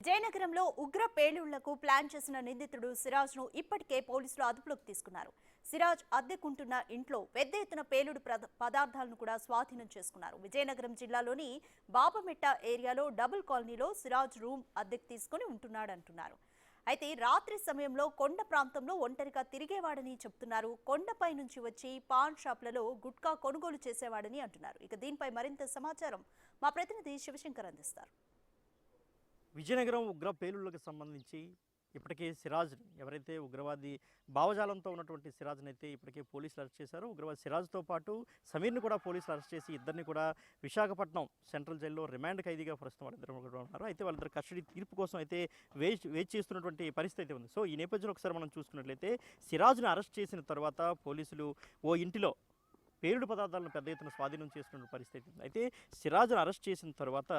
జయనగరంలో ఉగ్ర పేలుళ్లకు ప్లాన్ చేసిన నిందితుడు సిరాజ్ను ఇప్పటికే పోలీసులు అదుపులోకి తీసుకున్నారు. సిరాజ్ అద్దెకుంటున్న ఇంట్లో పెద్ద ఎత్తున పేలుడు పదార్థాలను కూడా స్వాధీనం చేసుకున్నారు. విజయనగరం జిల్లాలోని బాపమెట్ట ఏరియాలో డబుల్ కాలనీలో సిరాజ్ రూమ్ అద్దెకు తీసుకుని ఉంటున్నాడంటున్నారు. అయితే రాత్రి సమయంలో కొండ ప్రాంతంలో ఒంటరిగా తిరిగేవాడని చెప్తున్నారు. కొండపై నుంచి వచ్చి పాన్ షాప్లలో గుట్కా కొనుగోలు చేసేవాడని అంటున్నారు. ఇక దీనిపై మరింత సమాచారం మా ప్రతినిధి శివశంకర్ అందిస్తారు. విజయనగరం ఉగ్ర పేలుళ్లకు సంబంధించి ఇప్పటికే సిరాజ్ ఎవరైతే ఉగ్రవాది భావజాలంతో ఉన్నటువంటి సిరాజ్ని అయితే ఇప్పటికే పోలీసులు అరెస్ట్ చేశారు. ఉగ్రవాది సిరాజ్తో పాటు సమీర్ని కూడా పోలీసులు అరెస్ట్ చేసి ఇద్దరిని కూడా విశాఖపట్నం సెంట్రల్ జైల్లో రిమాండ్ ఖైదీగా ప్రస్తుతం వాళ్ళిద్దరు కూడా ఉన్నారు. అయితే వాళ్ళిద్దరు కస్టడీ తీర్పు కోసం అయితే వేచి చేస్తున్నటువంటి పరిస్థితి అయితే ఉంది. సో ఈ నేపథ్యంలో ఒకసారి మనం చూసుకున్నట్లయితే సిరాజ్ని అరెస్ట్ చేసిన తర్వాత పోలీసులు ఓ ఇంటిలో పేలుడు పదార్థాలను పెద్ద ఎత్తున స్వాధీనం చేసుకున్న పరిస్థితి. అయితే సిరాజ్ను అరెస్ట్ చేసిన తర్వాత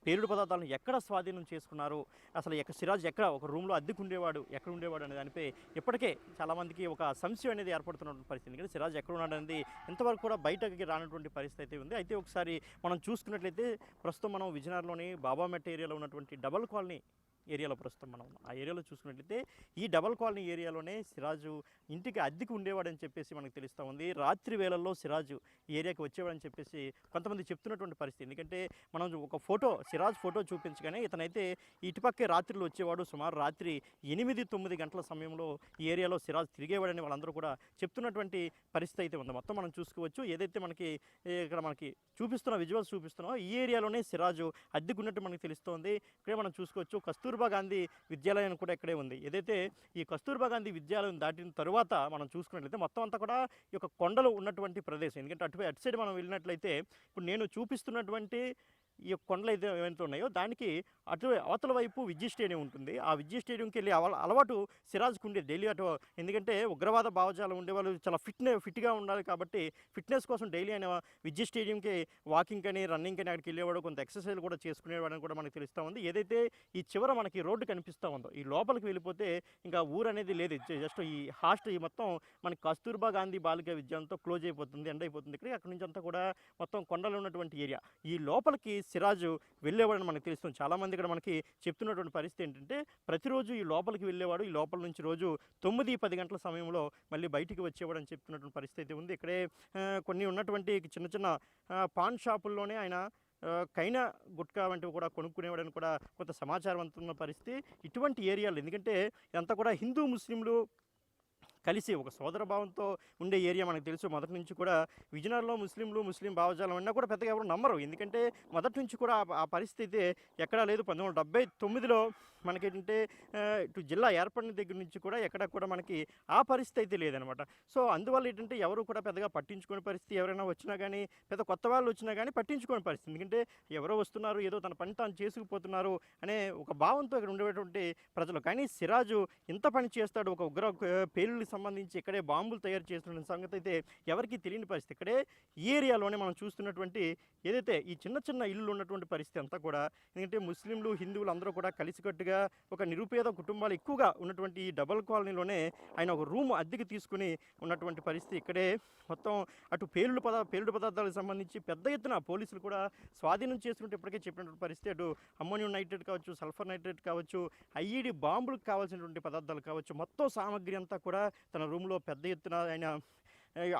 పేలుడు పదార్థాలను ఎక్కడ స్వాధీనం చేసుకున్నారు, అసలు సిరాజ్ ఎక్కడ ఒక రూమ్లో అద్దెకుండేవాడు, ఎక్కడ ఉండేవాడు అనే దానిపై ఇప్పటికే చాలామందికి ఒక సంశయం అనేది ఏర్పడుతున్నటువంటి పరిస్థితి. ఎందుకంటే సిరాజ్ ఎక్కడ ఉన్నాడు అనేది ఇంతవరకు కూడా బయటకి రానటువంటి పరిస్థితి అయితే ఉంది. అయితే ఒకసారి మనం చూసుకున్నట్లయితే ప్రస్తుతం మనం విజయనగరంలోని బాబామెట్ట ఏరియాలో ఉన్నటువంటి డబల్ కాలనీ ఏరియాలో ప్రస్తుతం మనం ఆ ఏరియాలో చూసుకున్నట్లయితే ఈ డబల్ కాలనీ ఏరియాలోనే సిరాజు ఇంటికి అద్దెకు ఉండేవాడని చెప్పేసి మనకు తెలుస్తూ ఉంది. రాత్రి వేళల్లో సిరాజు ఈ ఏరియాకి వచ్చేవాడని చెప్పేసి కొంతమంది చెప్తున్నటువంటి పరిస్థితి. ఎందుకంటే మనం ఒక సిరాజ్ ఫోటో చూపించగానే ఇతనైతే ఇటుపక్కే రాత్రిలో వచ్చేవాడు. సుమారు రాత్రి 8-9 గంటల సమయంలో ఈ ఏరియాలో సిరాజ్ తిరిగేవాడని వాళ్ళందరూ కూడా చెప్తున్నటువంటి పరిస్థితి అయితే ఉంది. మొత్తం మనం చూసుకోవచ్చు. ఏదైతే ఇక్కడ మనకి విజువల్స్ చూపిస్తున్నాం ఈ ఏరియాలోనే సిరాజు అద్దెకున్నట్టు మనకు తెలుస్తోంది. ఇక్కడే మనం చూసుకోవచ్చు కస్తూర్బా గాంధీ విద్యాలయం కూడా ఇక్కడే ఉంది. ఏదైతే ఈ కస్తూర్బా గాంధీ విద్యాలయం దాటిన తరువాత మనం చూసుకున్నట్లయితే మొత్తం అంతా కూడా ఈ యొక్క కొండలు ఉన్నటువంటి ప్రదేశం. ఎందుకంటే అటు సైడ్ మనం వెళ్ళినట్లయితే ఇప్పుడు నేను చూపిస్తున్నటువంటి ఈ కొండలు ఏవైతే ఉన్నాయో దానికి అవతల వైపు విద్యుత్ స్టేడియం ఉంటుంది. ఆ విద్యుత్ స్టేడియంకి వెళ్ళి అలవాటు సిరాజ్కి ఉండే డైలీ అటు. ఎందుకంటే ఉగ్రవాద భావజాలం ఉండేవాళ్ళు చాలా ఫిట్గా ఉండాలి కాబట్టి ఫిట్నెస్ కోసం డైలీ ఆయన విద్యుత్ స్టేడియంకి వాకింగ్ అని రన్నింగ్ అని అక్కడికి వెళ్ళేవాడు, కొంత ఎక్సర్సైజ్ కూడా చేసుకునేవాడని కూడా మనకు తెలుస్తూ ఉంది. ఏదైతే ఈ చివర మనకి రోడ్డు కనిపిస్తూ ఉందో ఈ లోపలికి వెళ్ళిపోతే ఇంకా ఊరు అనేది లేదు. జస్ట్ ఈ హాస్టల్ ఈ మొత్తం మనకి కస్తూర్బా గాంధీ బాలిక విద్యాలయంతో క్లోజ్ అయిపోతుంది, ఎండ్ అయిపోతుంది. అక్కడి నుంచి అంతా కూడా మొత్తం కొండలు ఉన్నటువంటి ఏరియా. ఈ లోపలికి సిరాజు వెళ్ళేవాడని మనకు తెలుస్తుంది. చాలామంది ఇక్కడ మనకి చెప్తున్నటువంటి పరిస్థితి ఏంటంటే ప్రతిరోజు ఈ లోపలికి వెళ్ళేవాడు, ఈ లోపల నుంచి రోజు 9-10 గంటల సమయంలో మళ్ళీ బయటికి వచ్చేవాడు అని చెప్తున్నటువంటి పరిస్థితి ఉంది. ఇక్కడే కొన్ని ఉన్నటువంటి చిన్న పాన్ షాపుల్లోనే ఆయన కైనా గుట్కా వంటివి కూడా కొనుక్కునేవాడని కూడా కొంత సమాచారం అందుతున్న పరిస్థితి ఇటువంటి ఏరియాలు. ఎందుకంటే ఇదంతా కూడా హిందూ ముస్లింలు కలిసి ఒక సోదర భావంతో ఉండే ఏరియా మనకు తెలుసు. మొదటి నుంచి కూడా విజయనగరంలో ముస్లిం భావజాలం అన్నా కూడా పెద్దగా ఎవరు నమ్మరు. ఎందుకంటే మొదటి నుంచి కూడా ఆ పరిస్థితి ఎక్కడా లేదు. 1979లో మనకేంటంటే ఇటు జిల్లా ఏర్పడిన దగ్గర నుంచి కూడా ఎక్కడ కూడా మనకి ఆ పరిస్థితి అయితే లేదనమాట. సో అందువల్ల ఏంటంటే ఎవరు కూడా పెద్దగా పట్టించుకునే పరిస్థితి, ఎవరైనా వచ్చినా కానీ పెద్ద కొత్త వాళ్ళు వచ్చినా కానీ పట్టించుకునే పరిస్థితి. ఎందుకంటే ఎవరో వస్తున్నారు, ఏదో తన పని తాను చేసుకుపోతున్నారు అనే ఒక భావంతో ఇక్కడ ఉండేటువంటి ప్రజలు. కానీ సిరాజు ఇంత పని చేస్తాడు, ఒక ఉగ్ర పేలుళ్ళకి సంబంధించి ఇక్కడే బాంబులు తయారు చేస్తున్న సంగతి అయితే ఎవరికి తెలియని పరిస్థితి. ఇక్కడే ఈ ఏరియాలోనే మనం చూస్తున్నటువంటి ఏదైతే ఈ చిన్న ఇల్లు ఉన్నటువంటి పరిస్థితి అంతా కూడా. ఎందుకంటే ముస్లింలు హిందువులు అందరూ కూడా కలిసికట్టుగా ఒక నిరుపేద కుటుంబాలు ఎక్కువగా ఉన్నటువంటి ఈ డబల్ కాలనీలోనే ఆయన ఒక రూమ్ అద్దెకి తీసుకుని ఉన్నటువంటి పరిస్థితి. ఇక్కడే మొత్తం అటు పేలుడు పదార్థాలకు సంబంధించి పెద్ద ఎత్తున పోలీసులు కూడా స్వాధీనం చేస్తున్నట్టు ఇప్పటికే చెప్పినటువంటి పరిస్థితి. అటు అమ్మోనియం నైట్రేట్ కావచ్చు, సల్ఫర్ నైట్రేట్ కావచ్చు, ఐఈడి బాంబులకు కావాల్సినటువంటి పదార్థాలు కావచ్చు, మొత్తం సామగ్రి అంతా కూడా తన రూమ్లో పెద్ద ఎత్తున ఆయన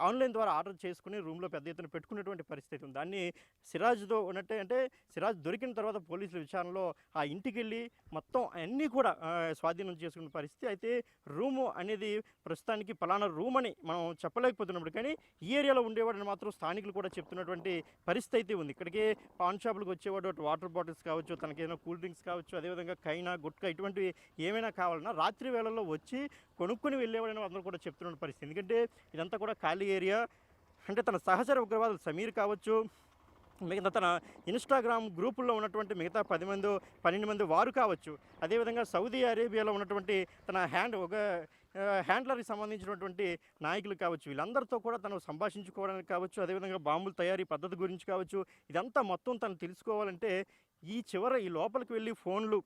ఆన్లైన్ ద్వారా ఆర్డర్ చేసుకుని రూమ్లో పెద్ద ఎత్తున పెట్టుకున్నటువంటి పరిస్థితి ఉంది. దాన్ని సిరాజ్తో ఉన్నట్టే అంటే సిరాజ్ దొరికిన తర్వాత పోలీసుల విచారణలో ఆ ఇంటికి వెళ్ళి మొత్తం అన్నీ కూడా స్వాధీనం చేసుకున్న పరిస్థితి. అయితే రూము అనేది ప్రస్తుతానికి పలానా రూమ్ అని మనం చెప్పలేకపోతున్నప్పుడు కానీ ఈ ఏరియాలో ఉండేవాడని మాత్రం స్థానికులు కూడా చెప్తున్నటువంటి పరిస్థితి అయితే ఉంది. ఇక్కడికి పాన్ షాపులకు వచ్చేవాడు, వాటర్ బాటిల్స్ కావచ్చు, తనకేదైనా కూల్ డ్రింక్స్ కావచ్చు, అదేవిధంగా కైనా గుట్కా ఇటువంటివి ఏమైనా కావాలన్నా రాత్రి వేళల్లో వచ్చి కొనుక్కొని వెళ్ళేవాడని అందరూ కూడా చెప్తున్న పరిస్థితి. ఎందుకంటే ఇదంతా కూడా ఖాళీ ఏరియా. అంటే తన సహచర ఉగ్రవాదులు సమీర్ కావచ్చు, మిగతా తన ఇన్స్టాగ్రామ్ గ్రూపుల్లో ఉన్నటువంటి మిగతా 12 మంది వారు కావచ్చు, అదేవిధంగా సౌదీ అరేబియాలో ఉన్నటువంటి తన హ్యాండ్లర్కి సంబంధించినటువంటి నాయకులు కావచ్చు, వీళ్ళందరితో కూడా తను సంభాషించుకోవడానికి కావచ్చు, అదేవిధంగా బాంబుల తయారీ పద్ధతి గురించి కావచ్చు, ఇదంతా మొత్తం తను తెలుసుకోవాలంటే ఈ లోపలికి వెళ్ళి ఫోన్లు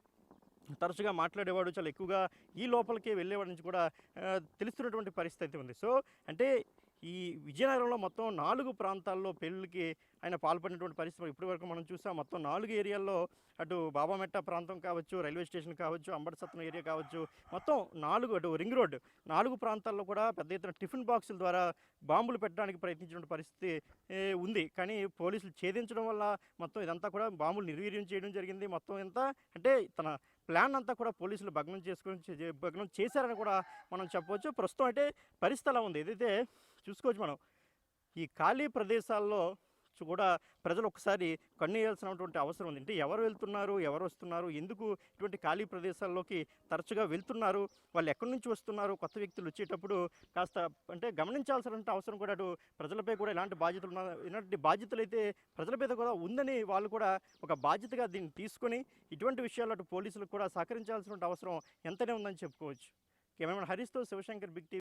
తరచుగా మాట్లాడేవాడు, చాలా ఎక్కువగా ఈ లోపలికే వెళ్ళేవాడి నుంచి కూడా తెలుస్తున్నటువంటి పరిస్థితి ఉంది. సో అంటే ఈ విజయనగరంలో మొత్తం 4 ప్రాంతాల్లో పెళ్ళిళ్ళకి ఆయన పాల్పడినటువంటి పరిస్థితి ఇప్పటివరకు మనం చూసాం. మొత్తం 4 ఏరియాల్లో అటు బాబామెట్ట ప్రాంతం కావచ్చు, రైల్వే స్టేషన్ కావచ్చు, అంబటిసత్రం ఏరియా కావచ్చు, మొత్తం 4 అటు రింగ్ రోడ్ 4 ప్రాంతాల్లో కూడా పెద్ద ఎత్తున టిఫిన్ బాక్సుల ద్వారా బాంబులు పెట్టడానికి ప్రయత్నించిన పరిస్థితి ఉంది. కానీ పోలీసులు ఛేదించడం వల్ల మొత్తం ఇదంతా కూడా బాంబులు నిర్వీర్యం చేయడం జరిగింది. మొత్తం ఎంత అంటే తన ప్లాన్ అంతా కూడా పోలీసులు భగ్నం చేశారని కూడా మనం చెప్పవచ్చు. ప్రస్తుతం అంటే పరిస్థితి అలా ఉంది. ఏదైతే చూసుకోవచ్చు మనం ఈ ఖాళీ ప్రదేశాల్లో కూడా ప్రజలు ఒకసారి కన్నేయాల్సినటువంటి అవసరం ఉంది. అంటే ఎవరు వెళ్తున్నారు, ఎవరు వస్తున్నారు, ఎందుకు ఇటువంటి ఖాళీ ప్రదేశాల్లోకి తరచుగా వెళ్తున్నారు, వాళ్ళు ఎక్కడి నుంచి వస్తున్నారు, కొత్త వ్యక్తులు వచ్చేటప్పుడు కాస్త అంటే గమనించాల్సిన అవసరం కూడా అటు ప్రజలపై కూడా ఇలాంటి బాధ్యతలు అయితే ప్రజల మీద కూడా ఉందని వాళ్ళు కూడా ఒక బాధ్యతగా దీన్ని తీసుకొని ఇటువంటి విషయాలు అటు పోలీసులకు కూడా సహకరించాల్సిన అవసరం ఎంతనే ఉందని చెప్పుకోవచ్చు. కెమెరామెన్ హరీష్తో శివశంకర్, బిగ్ టీవీ.